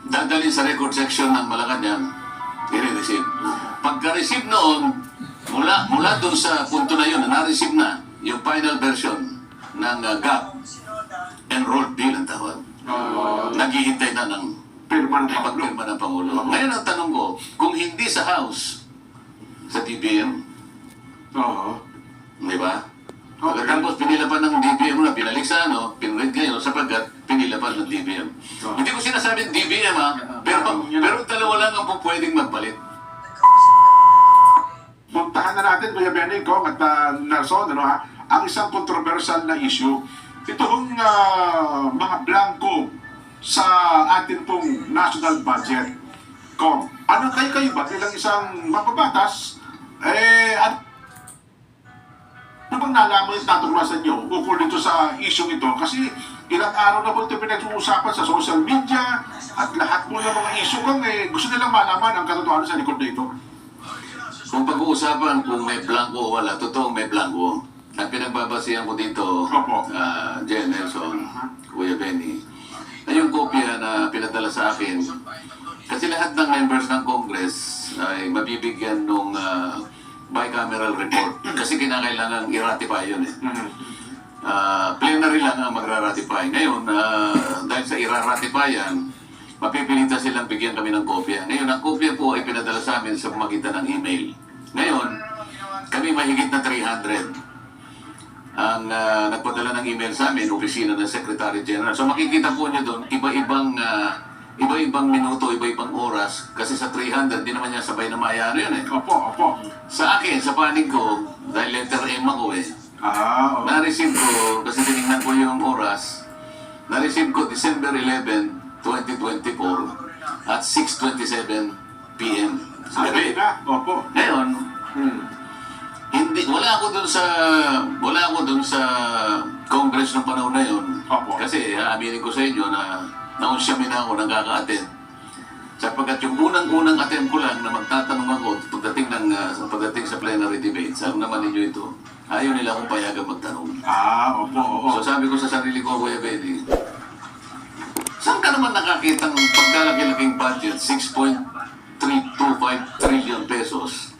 dadalhin sa record section ng Malacanang, i-receive. Pagka-receive noon, mula doon sa punto na yun, na-receive na yung final version ng GAP, enrolled bill ang tawag. Naghihintay na ng pagpirma ng Pangulo. Ngayon ang tanong ko, kung hindi sa House, sa DBM, di ba? Pagkatapos pinilapan ng DBM na, pinalik sa pinread ngayon sapagkat pinilapan ng DBM. Hindi ko sinasabing DBM pero dalawa lang ang pwedeng magpalit. Puntahan na natin, Kuya Benny, Kong at Nelson, ang isang controversial na issue. Itong mga blanco sa atin pong national budget. Kong, ano kayo ba bilang isang mapabatas? Ano bang nalaman yung natuklasan nyo ukol dito sa issue ito? Kasi ilang araw na po ito pinag-uusapan sa social media at lahat po ng mga issue kong gusto nilang malaman ang katotohanan sa likod na ito. Kung pag-uusapan kung may blanco o wala, totoong may blanco. Ang pinagbabasihan ko dito, Jen Nelson, Kuya Benny, ay yung kopya na pinadala sa akin. Kasi lahat ng members ng Congress ay mabibigyan ng bicameral report. Kasi kinakailangan i-ratify yun eh. Plenary lang ang magra-ratify. Ngayon, dahil sa i-ratify yan, mapipilitan silang bigyan kami ng kopya. Ngayon, ang kopya po ay pinadala sa amin sa pamagitan ng email. Ngayon, kami mahigit na 300 ang nagpadala ng email sa amin, opisina ng Secretary General. So makikita po niyo doon, iba-ibang minuto, iba-ibang oras, kasi sa 300, di naman niya sabay na mayari yun eh. Opo. Sa akin, sa panig ko, dahil letter M ako eh, na-receive ko, kasi tinignan ko yung oras, na-receive ko December 11, 2024 at 6:27 p.m. sa gabi. Opo. Ngayon, wala ako dun sa Congress ng panahon na yun. Opo. Kasi aminin ko sa inyo na naunsyamin ako ng kaka-attend. Sapagkat yung unang attempt ko lang na magtatanong ako pagdating sa plenary debate, sabi naman ninyo ito, ayaw nila akong payagan magtanong. Opo. So sabi ko sa sarili ko, Kuya Benny, saan ka naman nakakita ng pagkalaki-laking budget, 6.325 trillion pesos?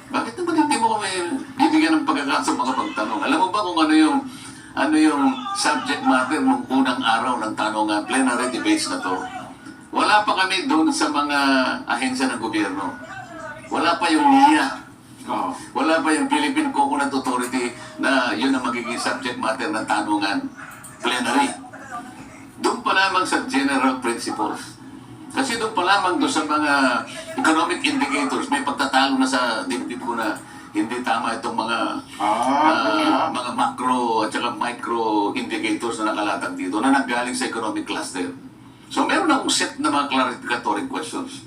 Bakit naman hindi mo kami bibigyan ng pagkakataon makapagtanong? Alam mo ba kung ano yung subject matter ng unang araw ng tanongan, plenary debates na to? Wala pa kami doon sa mga ahensya ng gobyerno. Wala pa yung NIA. Wala pa yung Philippine Coconut Authority na yun ang magiging subject matter ng tanungan, plenary. Doon pa lamang sa general principles. Kasi doon pa lamang doon sa mga economic indicators, may pagtatalo na sa dibdib ko na hindi tama itong mga macro at saka micro indicators na nakalatag dito na nanggaling sa economic cluster. So meron akong set na mga clarificatory questions.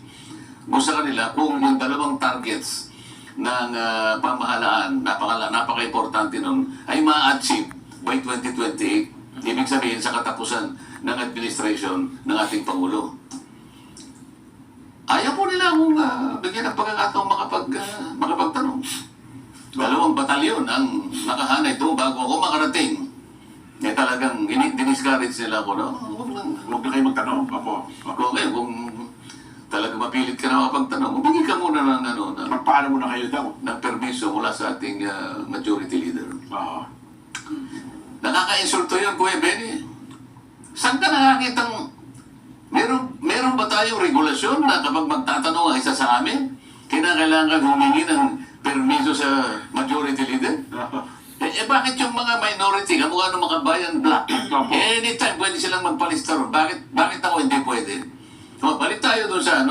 Gusto kanila kung yung dalawang targets ng pamahalaan, napaka-importante nun, ay ma-achieve by 2028. Ibig sabihin sa katapusan ng administration ng ating Pangulo. Ayaw po nila akong bigyan ng pagkakataong makapagtanong. 2 batalyon ang nakahanay doon bago ako makarating. Talagang diniscourage nila ako, no? Huwag na kayo magtanong. Opo. Kung talagang mapilit ka na makapagtanong, humingi ka muna ng Magpaano muna kayo daw? ng permiso mula sa ating majority leader. Nakaka-insulto yun, Kuya Benny. Saan ka nakakitang meron ba tayong regulasyon na kapag magtatanong ang isa sa amin, kinakailangan humingi ng permiso sa majority leader? Bakit yung mga minority, kamukha ng mga bayan black, anytime pwede silang magpalista ron? Bakit ako hindi pwede? Balik tayo doon sa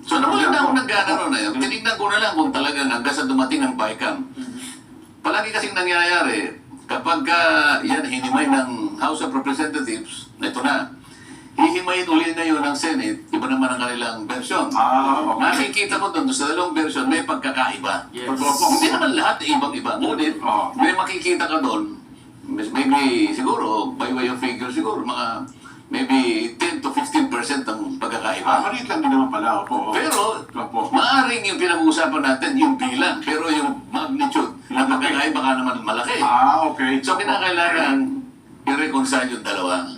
So naman na ako nag-gana ron na yun. Tinignan ko na lang kung talagang hanggang sa dumating ang BICAM. Palagi kasing nangyayari, kapag yan hinimay ng House of Representatives, ito na, hihimayin uli na yun ng Senate, iba naman ang kanilang version. Makikita mo doon sa dalawang version, may pagkakaiba. Hindi naman lahat ibang-iba. Ngunit, may makikita ka doon, maybe siguro, by way of figure siguro, mga maybe 10 to 15% ang pagkakaiba. Maliit lang din naman pala. Pero, maaaring yung pinag-uusapan natin, yung bilang, pero yung magnitude na pagkakaiba ka naman malaki. Okay. So, kinakailangan i-reconcile yung dalawa.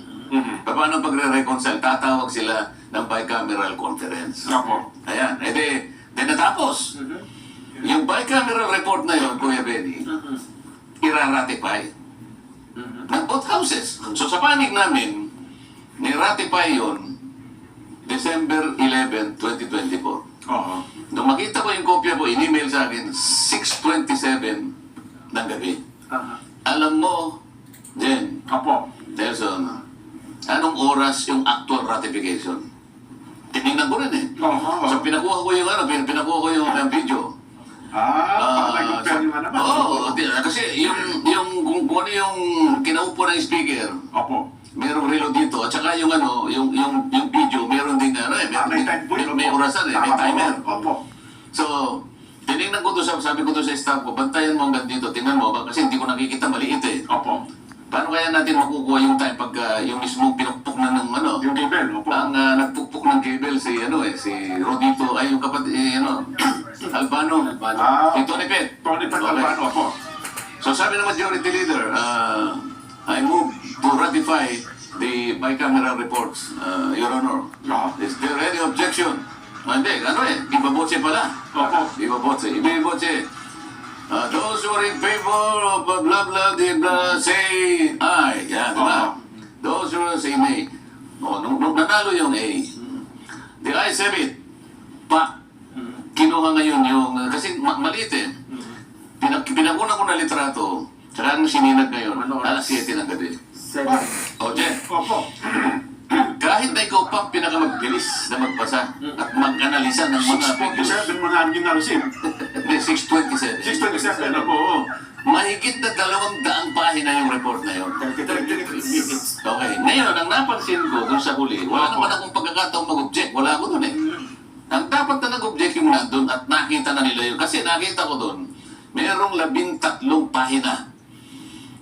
Paano pagre-reconcile? Tatawag sila ng bicameral conference. Opo. Ayan. E de natapos. Yung bicameral report na yun, Kuya Benny, ira-ratify ng both houses. So sa panig namin, ni-ratify yun December 11, 2024. Oo. Nung makita ko yung kopya po, in-email sa akin, 6:27 ng gabi. Alam mo, Jen, Opo. Nelson, anong oras yung actual ratification? Tinignan ko rin eh. Oo. So pinakuha ko yung pinakuha ko yung video. Pakapag-compare nyo nga naman. Kasi kung ano yung kinaupo ng speaker, Opo. merong relo dito, at saka yung video, meron din May time po yun, may opo. orasan Tama may timer. po. Opo. So, tinignan ko sabi ko sa staff ko, bantayan mo hanggang dito, tingnan mo, kasi hindi ko nakikita maliit eh. Opo. Paano kaya natin makukuha yung time pagka yung mismo pinukpok na ng Yung cable, opo. ang nagpukpok ng cable si Rodito, ay yung kapatid, Albano. Si Tony Pet. Tony Pet Okay. Albano, opo. So sabi ng majority leader, I move to ratify the bicameral reports, Your Honor. Oo. Is there any objection? Hindi, iba botse pala. Opo. Iba botse. Those who are in favor of blah blah blah say aye. Yan, diba? Those who say nay. Nung nanalo yung A, the ayes have it. Kinuha ngayon yung, kasi maliit eh. Pinakuna ko na litrato, tsaka ang sininag ngayon, alas 7 ng gabi. O, Jen, Opo. kahit na ikaw pang pinakamagbilis na magbasa at mag-analisa ng mga figures, 6:47 mo na ang ginarsin. hindi, 6:27. 6:27, opo. Mahigit na 200 pahina yung report na yun. 33 minutes. Okay, ngayon, ang napansin ko dun sa huli, wala naman akong pagkakataong mag-object. Wala ako dun eh. Ang dapat na nag-object yung nandun at nakita na nila yun. Kasi nakita ko dun, mayroong 13 pahina.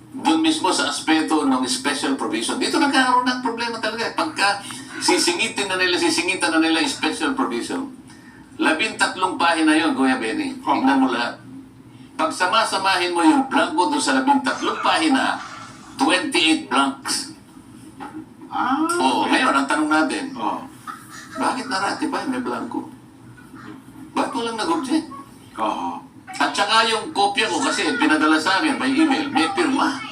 Doon mismo sa aspeto ng special provision. Dito nagkakaroon ng problema talaga. Pagka sisingitan na nila yung special provision. 13 pahina yun, Kuya Benny. Tingnan mo lahat. Pag sama-samahin mo yung blanco doon sa 13 pahina, 28 blanks. Ngayon, ang tanong natin, bakit na-ratify may blanco? Ba't walang nag-object? Oo. At saka yung kopya ko kasi pinadala sa akin by email, may pirma.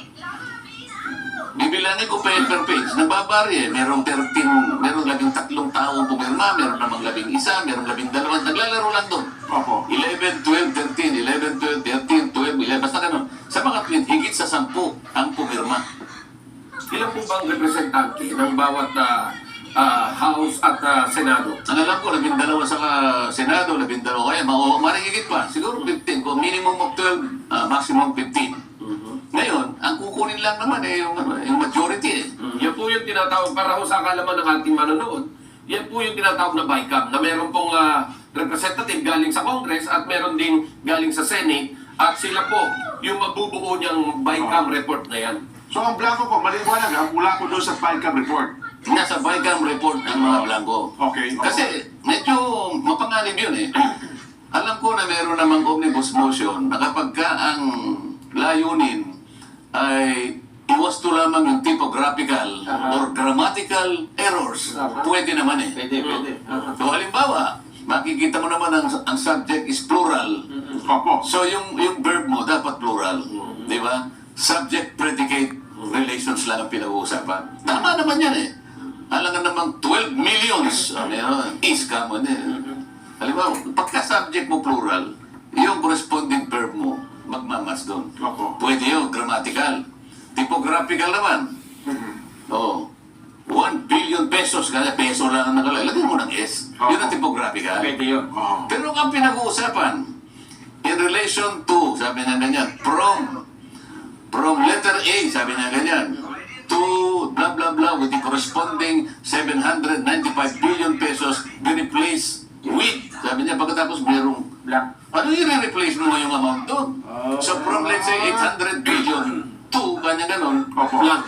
Bibilangin ko per page, nagbabari eh. Merong 13 taong pumirma, meron namang 11, merong 12, naglalaro lang doon. Opo. 11, 12, 13, 11, 12, 13, 12, 11, basta ganun. Sa mga tweet, higit sa 10 ang pumirma. Ilan po bang representante ng bawat House at Senado? Ang alam ko, 12 sa Senado, 12 kaya, marigigit pa. Siguro 15, kung minimum of 12, maximum 15. Ngayon, ang kukunin lang naman yung majority eh. Yan po yung tinatawag, para ho sa kalaman ng ating manonood, yan po yung tinatawag na BICAM, na meron pong representative galing sa Congress at meron din galing sa Senate, at sila po yung mabubuo niyang BICAM report na yan. So ang blanco po, maliwanag mula po doon sa FICAM report. Nasa BICAM report ang mga blanco. Okay. Kasi medyo mapanganib yun eh. Alam ko na meron namang omnibus motion na kapag ka ang layunin ay iwasto lamang yung typographical or grammatical errors, pwede naman eh. Pwede. So halimbawa, makikita mo naman ang subject is plural. Opo. So yung verb mo dapat plural. Di ba? Subject, predicate, relations lang ang pinag-uusapan. Tama naman yan eh. Alangan namang 12 millions. Is common eh. Halimbawa, pagka-subject mo plural, yung corresponding verb mo, magmamas doon. Opo. Pwede yun, grammatical. Typographical naman. Oo. 1 billion pesos, kaya peso lang ang nakalagay. Lagyan mo ng S. Yun ang typographical. Pwede yun. Oo. Pero ang pinag-uusapan, in relation to, sabi na ganyan, from letter A, sabi na ganyan, to blah blah blah with the corresponding 795 billion pesos be replaced with, sabi niya pagkatapos merong Black. ano yung re-replace mo yung amount doon? So from let's say 800 billion to kanya ganon, Opo. blank.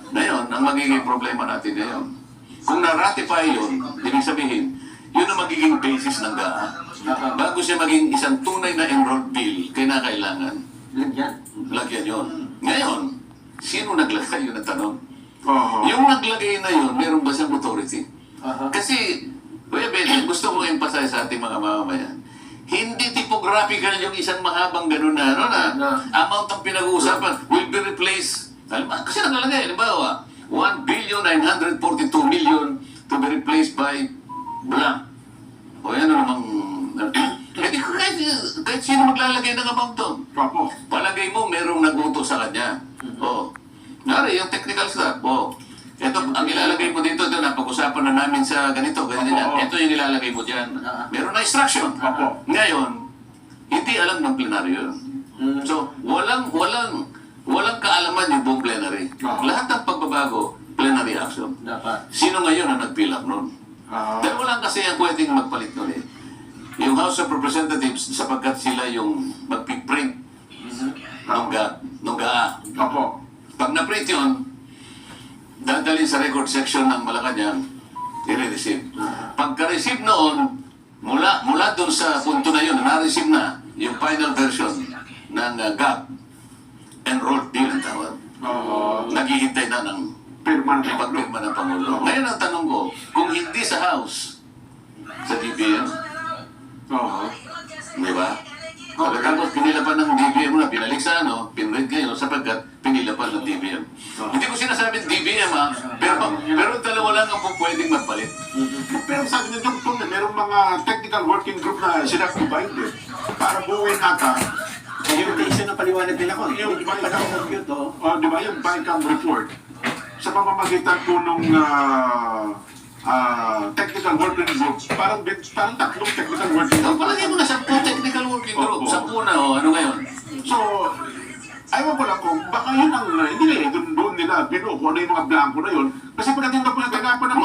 Ngayon, ang magiging problema natin ngayon, kung na-ratify yun, ibig sabihin, yun ang magiging basis ng GAA. Bago siya maging isang tunay na enrolled bill, kailangan Lagyan. lagyan yun. Ngayon, sino naglagay yun ang tanong? Oo. Yung naglagay na yun, meron ba siyang authority? Aha. Kasi, Kuya Ben, gusto ko emphasize sa ating mga mamamayan. Hindi typographical yung isang mahabang ganun na, amount ang pinag-uusapan will be replaced. Kasi nakalagay, halimbawa, 1,942,000,000 to be replaced by blank. O yan namang... Hindi ko kahit sino maglalagay ng amount doon. Opo. Palagay mo, merong naguto sa kanya. O. Nari, yung technical staff. O. Ito, ang ilalagay mo dito, ito, napag-usapan na namin sa ganito, ganito yan. Ito yung ilalagay mo dyan. Meron na instruction. Opo. Ngayon, hindi alam ng plenaryo yun. So, walang kaalaman yung buong plenary. Lahat ng pagbabago, plenary action. Dapat. Sino ngayon ang nag-fill up nun? Dahil walang kasi ang pwedeng magpalit nun eh. Yung House of Representatives, sapagkat sila yung magpiprint nung GA. Opo. Pag na-print yun, dadalhin sa record section ng Malacanang, i-receive. Pagka-receive noon, mula doon sa punto na yun, na-receive na yung final version ng GAP, enrolled bill ang tawag. Naghihintay na ng Pirman. pagpirma ng Pangulo. Ngayon ang tanong ko, kung hindi sa House, sa DBM, di ba? Pagkatapos pinila pa ng DBM na, pinalik sa pinread ngayon sapagkat pinila pa ng DBM. Hindi ko sinasabing DBM pero dalawa lang ang pwedeng magpalit. Pero sabi niya Dr. na merong mga technical working group na sila provided para buuin ata Yung isa ng paliwanag nila ko, yung Yung pa compute oh. di ba yung BICAM report sa pamamagitan po nung technical working group, parang tatlong technical working So, group. palagay mo na 10 technical working group. 10 na, ano ngayon? So, ayaw ko lang kung baka yun ang, hindi doon nila binuo kung ano yung mga blanco na yun. Kasi pagdating na po yung tagapan ng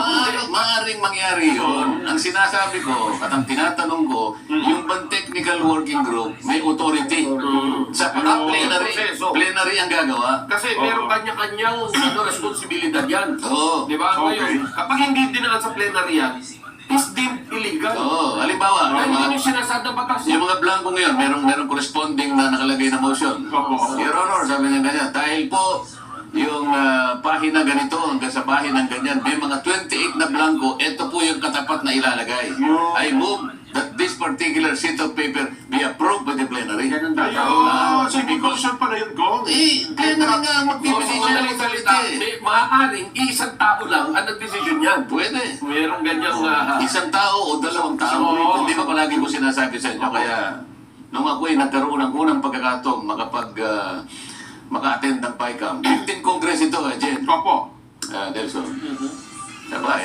Maaring mangyari yun. Ang sinasabi ko at ang tinatanong ko, yung bang technical working group may authority. Sa plenary ang gagawa. Kasi meron kanya-kanyang responsibilidad yan. Oo. Di ba? Okay. Ngayon, kapag hindi dinaan sa plenary yan, is deemed illegal. Oo. Halimbawa, Dahil yun yung sinasad ng batas. yung mga blanco ngayon, merong corresponding na nakalagay na motion. Opo. Your Honor, sabi niya ganyan, dahil po yung pahina ganito hanggang sa pahinang ganyan, may mga 28 na blanco, ito po yung katapat na ilalagay. I move that this particular sheet of paper be approved by the plenary. Ganun dapat. Ayun, so conclusion pala yun, Gong. Plenary nga ang So, magbibigay siya ng salita, authority. maaaring isang tao lang ang nag-decision yan. Pwede. Merong ganyang... Isang tao o dalawang tao. Oo. Hindi ba palagi ko sinasabi sa inyo? Kaya, nung ako'y nagkaroon ng unang pagkakataong maka-attend ng PICAM, 15 Congress ito, Jen. Opo. Nelson. Diba,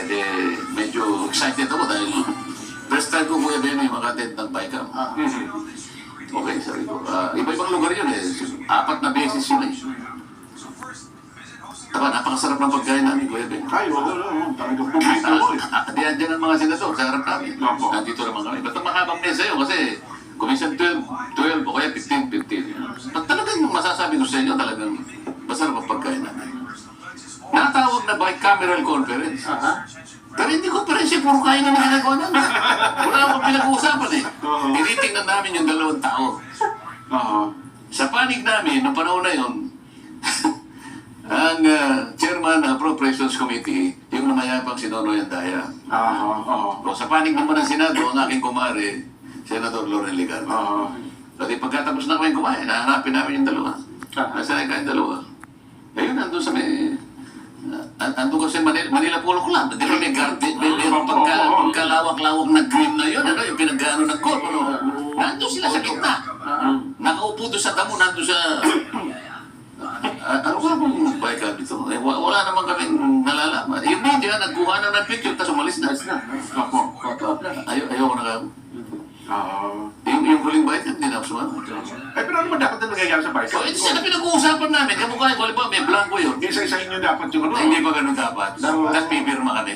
medyo excited ako dahil first time ko Kuya Benny maka-attend ng PICAM. Okay, sabi ko. Iba-ibang lugar yun eh. 4 na beses yun eh. Diba, napakasarap ng pagkain namin, Kuya Benny. Ay, talagang publiko eh. Diyan ang mga senador sa harap namin. Opo. Nandito naman kami. Ba't ang mahabang mesa yun? Kasi kuminsan 12 o kaya 15. At talagang masasabi ko sa inyo, talagang masarap ang pagkain namin. Natawag na bicameral conference. Pero hindi conference, puro kain na ginagawa namin. Wala akong pinag-uusapan eh. Tinitingnan namin yung 2 tao. Sa panig namin, noong panahon na yun, ang chairman ng Appropriations Committee, yung namayapang si Nonoy Andaya. O sa panig naman ng Senado, ang aking kumare, Senator Loren Ligardo. So di pagkatapos na kami kumain, nahanapin namin yung 2. Nasaan kain 2? Ayun, nandun sa may... Nandun kasi Manila Polo Club. Di ba may garden? May pagkalawak-lawak na green na yun. Ano, yung pinag-ano ng court. Nandun sila sa gitna. Nakaupo doon sa damo, nandun sa... Ano ka bang baikal dito? Wala naman kaming nalalaman. Yung media, nagkuha na ng picture, tapos umalis na. Ayoko na kayo. Yung huling bike, hindi na ako sumagot. Pero ano ba dapat na nangyayari sa BICAM? So, ito sila pinag-uusapan namin. Kamukha ko, ba, may blanco yun. Isa-isa inyo dapat yung Hindi pa ganun dapat. Tapos pipirma kami.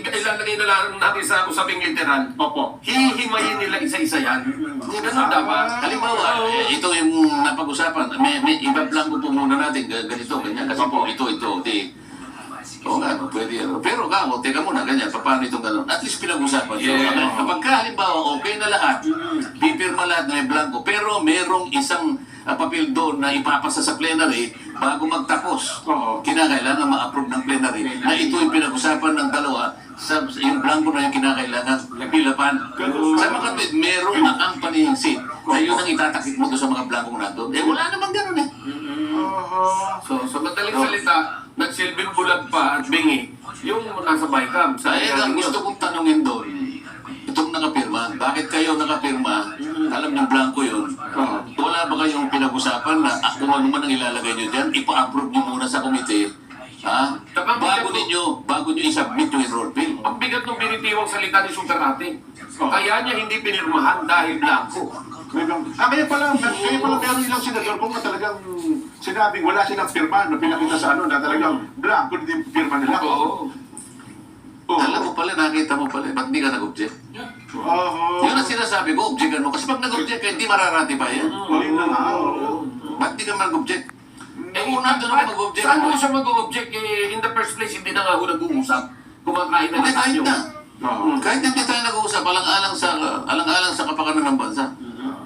Ilalagay na lang natin sa usaping literal. Opo. Hihimayin nila isa-isa yan. Ganun dapat. Halimbawa, ito yung napag-usapan. May iba blanco po muna natin. Ganito, ganyan. Kasi po, ito. Oo nga, pwede yan. Pero kako, teka muna, ganyan. Paano itong gano'n? At least pinag-usapan. Kapag halimbawa, okay na lahat, pipirma lahat na may blanco. Pero merong isang papel doon na ipapasa sa plenary bago magtapos. Oo. Kinakailangan ma-approve ng plenary na ito yung pinag-usapan ng dalawa sa yung blanco na yung kinakailangan pilapan. Sa mga kapit, meron na ang paningsit na yun ang itatakip mo doon sa mga blankong nandun. Eh wala namang ganun eh. So, sa madaling salita, nagsilbing bulag pa at bingi yung nasa BICAM. Sa Kaya ang gusto kong tanungin doon, itong nakapirma, bakit kayo nakapirma, alam niyo blanco yun, wala ba kayong pinag-usapan na kung ano man ang ilalagay niyo dyan, ipa-approve niyo muna sa komite, ha? Bago niyo i-submit yung enroll bill. ang bigat ng binitiwang salita ni Sugarate. Kaya niya hindi pinirmahan dahil blanco. Kaya pala meron ilang senador kung talagang sinabing wala silang firma na pinakita sa ano na talagang blanco din firma nila. Oo. Alam mo pala, nakita mo pala, ba't di ka nag-object? Oo. Yun ang sinasabi ko, objectan mo. Kasi pag nag-object ka, hindi mararatify yan. Yun na nga, oo. Ba't di ka mag-object? Eh, Eh, una doon ako mag-object. Saan mo siya mag-object? Eh, in the first place, hindi na nga ako nag-uusap. Kumakain na Hindi, lang kahit tayo. na. Oo. Kahit hindi tayo nag-uusap, alang-alang sa kapakanan ng bansa.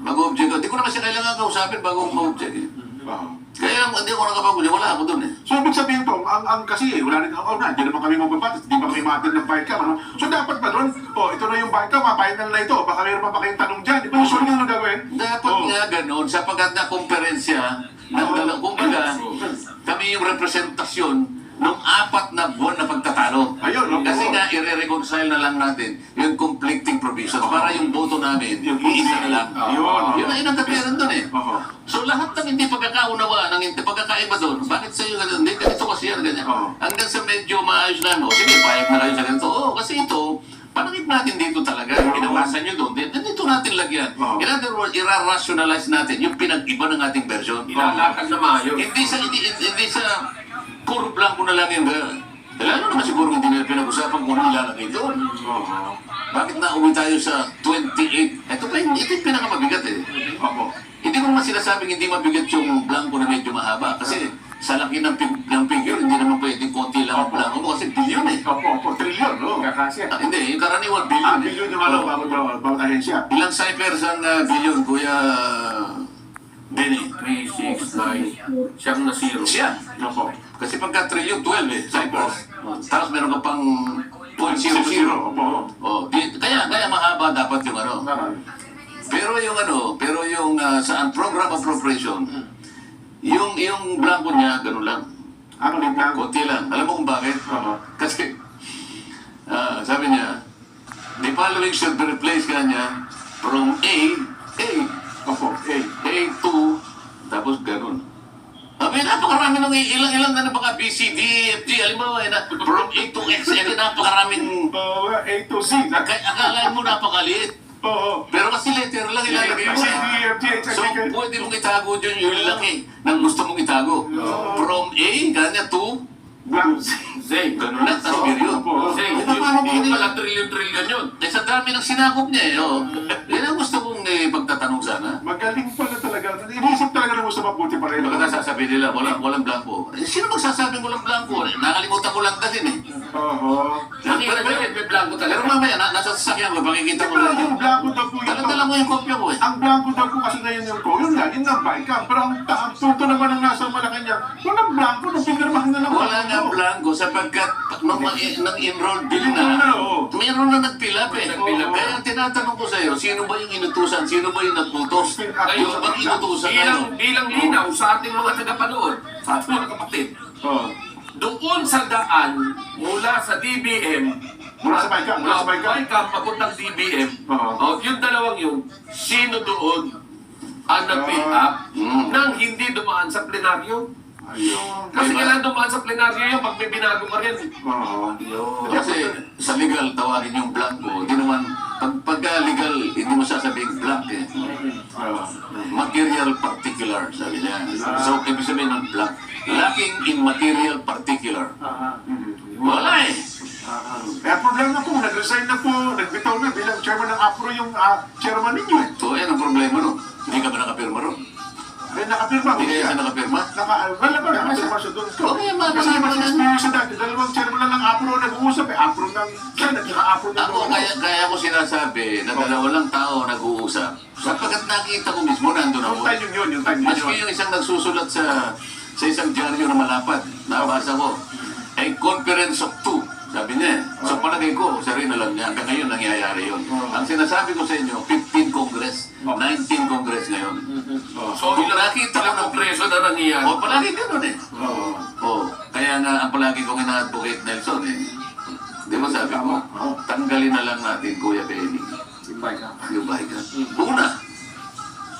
Mag-object ka. Di ko naman siya kailangan kausapin bago mag-object eh. Oo. Kaya hindi ako nakapag-object, wala ako doon eh. So, ibig sabihin ko, kasi wala rin, hindi naman kami mababatas, hindi pa kami matin ng BICAM, ano? So, dapat ba doon, ito na yung BICAM, final na ito, baka meron pa kayong tanong dyan. Di ba usually yung gagawin? Dapat nga ganun, sapagkat na komperensya, kumbaga, kami yung representasyon ng 4 na buwan na pagtatalo. Ayun, no? Kasi nga, i-reconcile na lang natin yung conflicting provisions para yung boto namin, yung iisa na lang. Yun ang inangkatiran doon eh. Oo. So lahat ng hindi pagkakaunawaan, ng hindi pagkakaiba doon, bakit sa'yo ganun? Hindi, ganito kasi yan, ganyan. Oo. Hanggang sa medyo maayos na, sige, payag na kayo sa ganito. Oo, kasi ito, panangit natin dito talaga. Ginawasan nyo doon, dito natin lagyan. Oo. In other words, i-rationalize natin yung pinag-iba ng ating version. Ilalakad na maayos. Hindi sa puro blanco na lang yung lalo naman siguro hindi nila pinag-usapan kung ano ilalagay doon. Bakit na uwi tayo sa 28? Ito yung pinakamabigat eh. Opo. Hindi ko naman sinasabing hindi mabigat yung blanco na medyo mahaba. Kasi sa laki ng figure, hindi naman pwedeng konti lang ang blanco mo kasi bilyon eh. Opo, trillion, no? Hindi, yung karaniwan bilyon eh. Billion yung ano, bawat ahensya. Ilang ciphers ang bilyon, Kuya Benny? 3, 6, 9, siyam na 0. Siya. Opo. Kasi pagka trillion, 12 eh, ciphers. Tapos meron ka pang 0.00. Opo. Kaya mahaba dapat yung ano. Pero yung sa program appropriation, yung blanco niya, ganun lang. Ano yung blanco? Konti lang. Alam mo kung bakit? Oo. Kasi, sabi niya, the following should be replaced kanya from A Opo, A to, tapos ganun. Sabi, napakarami ng ilang na baka B, C, D, F, G, alimbawa, from A to X, napakaraming, A to Z. akala mo napakaliit. Oo. Pero kasi letter lang ilalagay mo. C, D, F, G, H, I, So, J, K. pwede mong itago dyan yung laki ng gusto mong itago. From A, kanya to, Blanco. Zay, ganun lang, tapos period. Opo. Zay, Paano mo hindi nila? pala trillion yun. Eh, sa dami ng sinakop niya eh. Oh. Yan ang gusto kong pagtatanong sana. Magaling pala talaga. Iniisip talaga na gusto mabuti pa rin. Baka sasabihin nila, walang blanco. Eh, sino magsasabing walang blanco? Nakalimutan ko lang dalhin eh. Oo. Nakita mo yun, may blanco Pero talaga. mamaya, nasa sasakyan ko, pakikita mo Pero lang. yung blanco daw po yun. Dala-dala mo yung kopya ko eh. Ang blanco daw po kasi ngayon yung ko, yun lang, yun ang BICAM. Pero ang punto naman ng nasa Malacanang, walang blanco, nung pinirmahan na lang. Wala nga blanco sapagkat nung enroll bill na, Oo. mayroon na nagpilap eh. Nagpilap. Kaya ang tinatanong ko sa'yo, sino ba yung inutusan? Sino ba yung nagputos? Ngayon, Yung bang inutusan bilang linaw sa ating mga tagapanood, at mga kapatid, Oo. doon sa daan mula sa DBM, Mula sa BICAM, mula sa BICAM. BICAM papuntang DBM, Oo. yung dalawang yun, sino doon ang nag-pick up nang hindi dumaan sa plenaryo? Ayun. Kasi Diba? kailangan dumaan sa plenaryo yun pag may binago ka rin. Oo. Kasi sa legal, tawagin yung blanco. Hindi naman, pagka legal, hindi mo sasabing blank eh. Material particular, sabi niya. So, ibig sabihin ng blank. Lacking in material particular. Wala eh. Kaya problema po, nag-resign na po, nagbitaw na bilang chairman ng APRO yung chairman ninyo eh. So, yan ang problema no. Hindi ka ba nakapirma ron? Eh, nakapirma. Hindi kaya siya nakapirma? Wala ba, nakapirma siya doon. Okay, Kasama mapasama siya na. sa dati, dalawang chairman lang ng APRO nag-uusap eh. APRO ng Senate, saka APRO ng Ako, kaya ko sinasabi na dalawa lang tao nag-uusap. Sapagkat nakita ko mismo, nandun ako. Yung time yun, yung time Maski yun. yung isang nagsusulat sa isang dyaryo na malapad, nabasa ko, ay conference of two. Sabi niya, so palagay ko, sa rin alam niya, hanggang ngayon nangyayari yun. Ang sinasabi ko sa inyo, 15 Congress, 19 Congress ngayon. So, Kung ilang nakita mo ilang kongreso na nangyayari. O, palagi ganun eh. Oo. O, kaya nga, ang palagi kong ina-advocate Nelson eh. Di ba sabi ko, tanggalin na lang natin, Kuya Benny, yung BICAM. Una,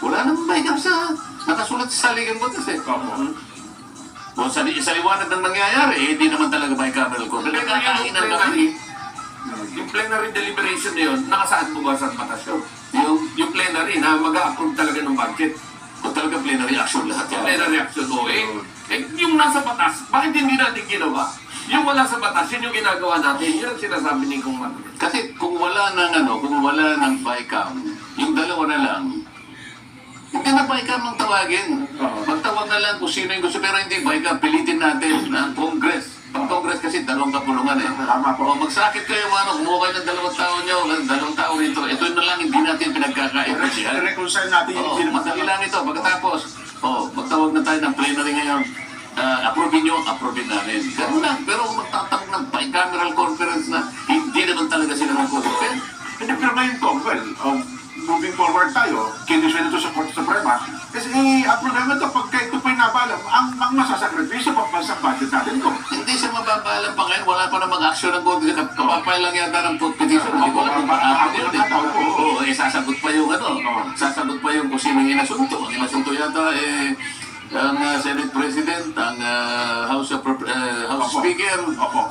wala namang BICAM sa, nakasulat sa saligang batas eh. O sa liwanag ng nangyayari, hindi naman talaga bicameral court. Pero Nagkakainan kami. yung plenary deliberation na yun, nakasaad mo ba sa batas yun? Yung Plenary na mag-a-approve talaga ng budget. o talaga plenary action lahat yan. Plenary action mo yung nasa batas, bakit hindi natin ginawa? Yung wala sa batas, yun yung ginagawa natin. Yun ang sinasabi ni Kung Martin. Kasi kung wala ng BICAM, yung dalawa na lang, hindi na BICAM ang tawagin. Magtawag na lang kung sino yung gusto, pero hindi BICAM, pilitin natin ng Congress. Pag Congress kasi dalawang kapulungan eh. Tama po. O magsakit kayo, kumuha kayo ng dalawang tao nyo, dalawang tao rito. Ito na lang, hindi natin pinagkakaintindihan. I-reconcile natin yung Oo, madali lang ito. Pagkatapos, magtawag na tayo ng plenary ngayon. Approve nyo, approve namin. Ganun lang. Pero kung magtatawag ng bicameral conference na hindi naman talaga sila mag-confer. Hindi, pero ngayon to, moving forward tayo, kiniswento ito sa Korte Suprema, kasi ang problema ito, pagka ito po'y nabalam, ang masasakripisyo pagbansang budget natin ito. Hindi siya mababalang pa ngayon. Wala pa namang action ng Congress. Kapapay lang yata ng petition. Hindi ko alam kung paano yun. Oo, sasagot pa yung sasagot pa yung kung sino yung inasunto. Ang inasunto yata ang Senate President, ang House Speaker,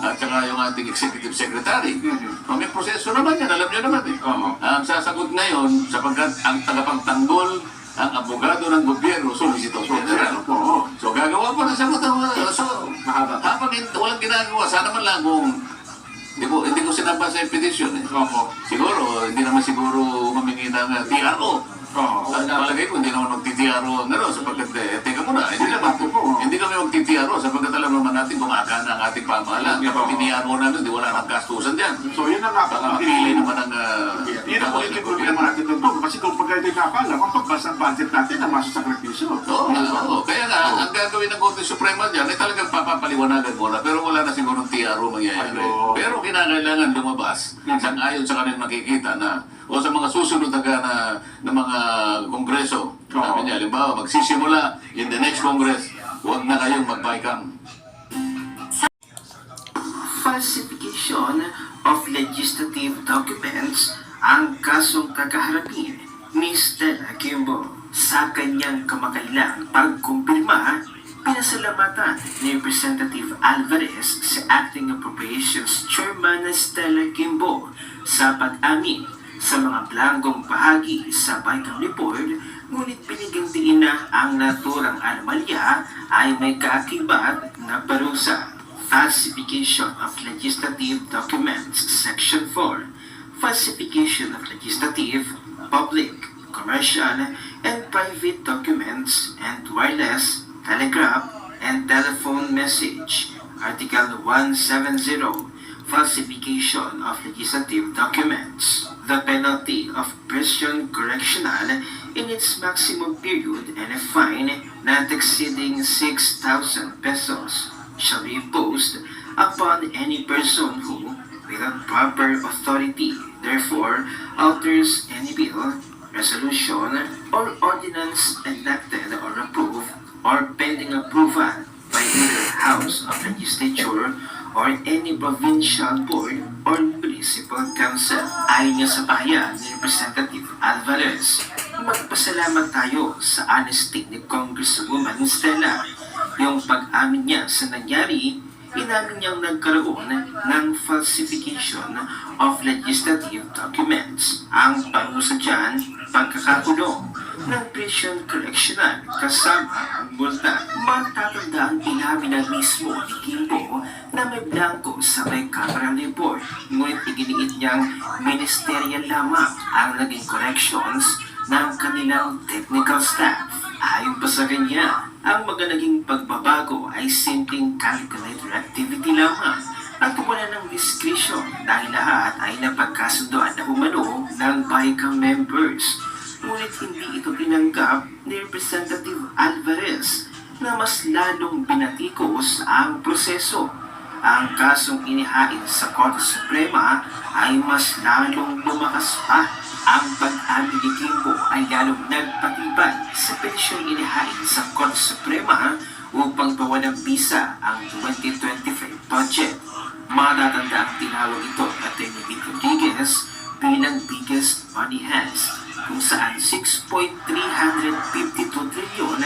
at saka yung ating Executive Secretary. May proseso naman yan, alam nyo naman eh. Ang sasagot ngayon, sapagkat ang tagapagtanggol, ang abogado ng gobyerno, Solicitor General. So gagawa pa ng sagot. So, habang walang ginagawa, sana man lang kung hindi ko sinabasa yung petition eh. Siguro, hindi naman siguro humingi ng TRO. At palagay ko, hindi naman magtitiaro sapagkat, teka muna, hindi kami magtitiaro sapagkat alam naman natin kung aga na ang ating pamahalaan. Kapag tiniaro namin, di wala nang gastusan dyan. So yun ang nga Baka mapili naman ang... yun ang ulit yung problema natin doon. Kasi kung pagka ito napalam, ang pagbansang budget natin ang masasakripisyo. Oo. Kaya nga, ang gagawin ng Korte Suprema dyan ay talagang papapaliwanagan muna. Pero wala na sigurong TRO mangyayari. Pero kinakailangan lumabas ayon sa kanilang nakikita na o sa mga susunod na mga kongreso. Sabi niya, halimbawa, magsisimula in the next Congress, huwag na kayong mag-BICAM. Falsification of legislative documents ang kasong kakaharapin ni Stella Kimbo. Sa kanyang kamakailang pagkumpirma, pinasalamatan ni Representative Alvarez si Acting Appropriations Chairman Stella Kimbo sa pag-amin sa mga blankong bahagi sa BICAM report, ngunit binigyang diin na ang naturang anomalya ay may kaakibat na parusa. Falsification of legislative documents, Section 4. Falsification of legislative, public, commercial, and private documents and wireless, telegraph, and telephone message. Article 170. Falsification of legislative documents. The penalty of prison correctional in its maximum period and a fine not exceeding 6,000 pesos shall be imposed upon any person who, without proper authority, therefore alters any bill, resolution, or ordinance enacted or approved or pending approval by either House of Legislature or any provincial board or municipal council. Ayon niya sa pahayag ni Representative Alvarez, magpasalamat tayo sa honesty ni Congresswoman Stella. Yung pag-amin niya sa nangyari, inamin niyang nagkaroon ng falsification of legislative documents. Ang parusa dyan, pagkakakulong ng prison correctional kasama ang multa. Matatandaan inamin na mismo ni Kimbo na may blanco sa bicameral report, ngunit iginiit niyang ministerial lamang ang naging corrections ng kanilang technical staff. Ayon pa sa kanya, ang mga naging pagbabago ay simpleng calculator activity lamang at wala ng discretion dahil lahat ay napagkasundoan na umano ng BICAM members. Ngunit hindi ito tinanggap ni Representative Alvarez na mas lalong binatikos ang proseso. Ang kasong inihain sa Korte Suprema ay mas lalong lumakas pa. Ang pag-amin ni Kimbo ay lalong nagpatibay sa petisyong inihain sa Korte Suprema upang bawalang bisa ang 2025 budget. Matatanda ang tinawag ito at Atty. Rodriguez bilang biggest money has, kung saan 6.352 trilyon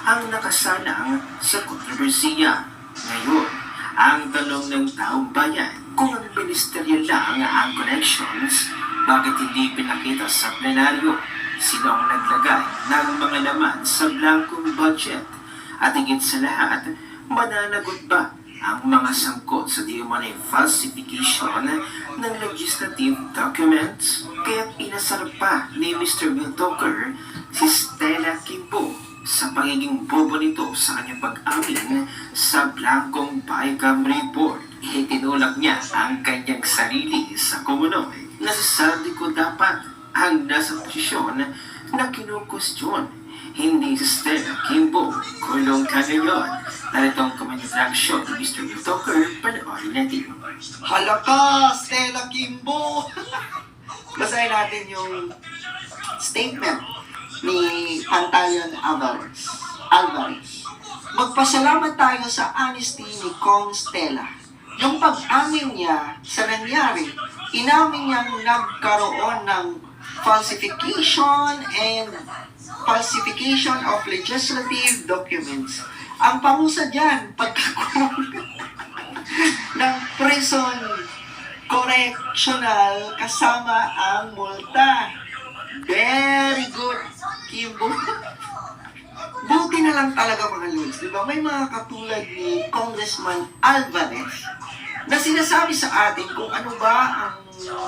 ang nakasalang sa kontrobersiya. Ngayon, ang tanong ng taong bayan, kung ang ministerya lang ang connections, bakit hindi pinakita sa plenaryo? Sino ang naglagay ng mga laman sa blankong budget? At higit sa lahat, mananagot ba ang mga sangkot sa di umanay falsification ng legislative documents? Kaya inasar pa ni Mr. Wiltoker si Stella Kimbo sa pagiging bobo nito sa kanyang pag-amin sa blankong BICAM report. Itinulak niya ang kanyang sarili sa Kumunoy. Nasasabi ko dapat ang nasa posisyon na kinukustyon. Hindi si Stella Kimbo, kulong ka ngayon. Naritong community-action ni Mr. Wiltoker, panoorin natin. Halaka, Stella Kimbo! Basahin natin yung statement ni Pantaleon Alvarez. Magpasalamat tayo sa honesty ni Kong Stella. Yung pag-amin niya sa nangyari, inamin niyang nagkaroon ng falsification of legislative documents. Ang parusa dyan, pagkakulong ng prison correctional kasama ang multa. Very good, Kimbo. Buti na lang talaga mga Lods, di ba? May mga katulad ni Congressman Alvarez na sinasabi sa atin kung ano ba ang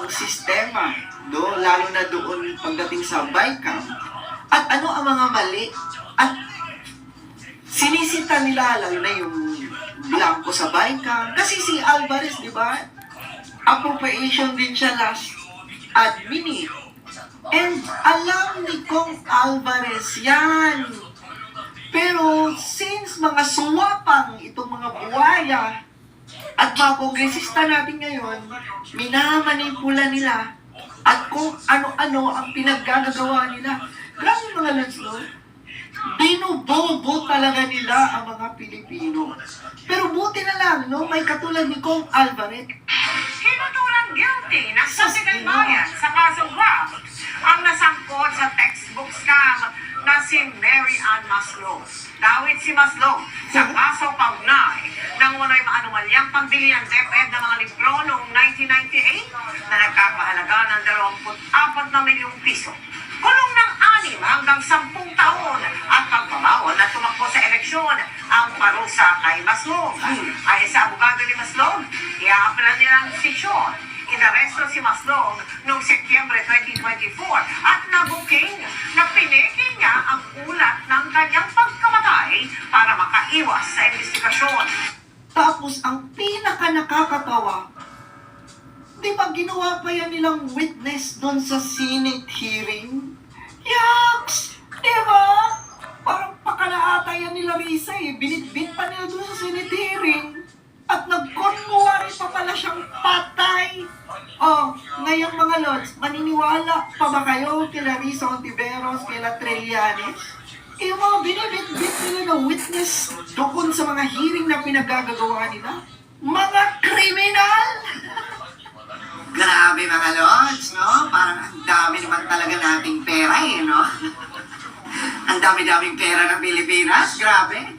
sistema, lalo na doon pagdating sa BICAM, at ano ang mga mali, at sinisita nila lalo na yung blanco sa BICAM. Kasi si Alvarez, di ba, appropriation din siya last admin. And alam ni Kong Alvarez yan. Pero since mga suwapang itong mga buwaya at mga kongresista natin ngayon, minamanipula nila at kung ano-ano ang pinaggagawa nila. Grabe mga Lods, no? Binubobo talaga nila ang mga Pilipino. Pero buti na lang, no? May katulad ni Kong Alvarez. Tinuturang guilty ng Sandigan Bayan sa kasong graft ang nasangkot sa textbook scam na si Mary Ann Maslow. Dawit si Maslow sa kaso paugnay ng wano'y maanumalyang pambili ng DepEd ng mga libro noong 1998 na nagkakahalaga ng 24 na milyong piso. Kulong ng 6 hanggang 10 taon at pagbabawal na tumakbo sa eleksyon ang parusa kay Maslow. Ayon sa abogado ni Maslow, i-aapelan niya ang desisyon. Inaresto si Maslow noong Setyembre 2024 at nabuking na pineke niya ang ulat ng kanyang pagkamatay para makaiwas sa investigasyon. Tapos ang pinaka-nakakatawa, di ba ginawa pa yan nilang witness doon sa Senate hearing? Yaks! Di ba? Parang pakalaata yan nila Risa eh. Binitbit pa nila doon sa Senate hearing. At nag-conwari pa pala siyang patay. Oh, ngayon mga Lods, maniniwala pa ba kayo kila Risa Ontiveros, kila Trillanes? Yung mga binibit-bit nila na witness doon sa mga hearing na pinagagagawa nila? Mga kriminal! Grabe mga Lods, no? Parang ang dami naman talaga nating pera eh, no? Ang dami-daming pera ng Pilipinas, grabe.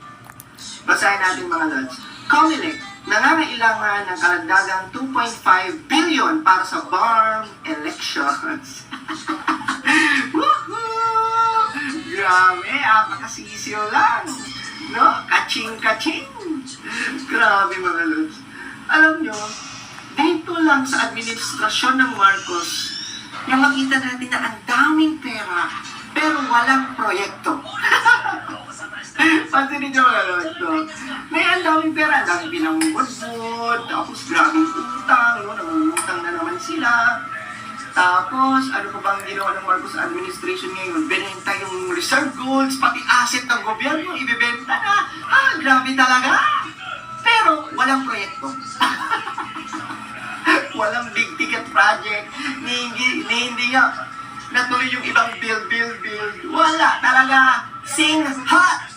Basahin natin mga Lods. Comelec, nangangailangan ng karagdagang 2.5 billion para sa BARM elections. Woohoo! Grabe, apakasisiyo lang. No? Kaching-kaching. Grabe mga Lods. Alam nyo, dito lang sa administrasyon ng Marcos, na makita natin na ang daming pera, pero walang proyekto. Pansinin nyo ano ito. May ang daming pera, ang daming pinangbudbud, tapos grabing utang, no? Nangungutang na naman sila. Tapos, ano pa bang ginawa ng Marcos administration ngayon? Binenta yung reserve goods, pati asset ng gobyerno, ibibenta na. Grabe talaga. Pero, walang proyekto. Walang big ticket project. Hindi nga natuloy yung ibang build. Wala talaga. Sing hot!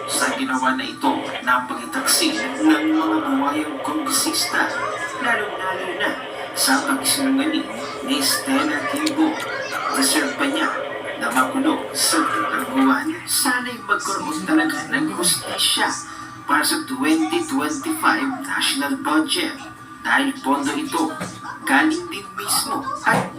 Sa ginawa na ito, napagitaksi ng mga buwayang kongresista, lalo-lalo na sa pagsinungaling ni Stella Kimbo. Deserve pa niya na makulong sa buwan. Sana'y magkaroon talaga ng hustisya para sa 2025 national budget. Dahil pondo ito, galing din mismo at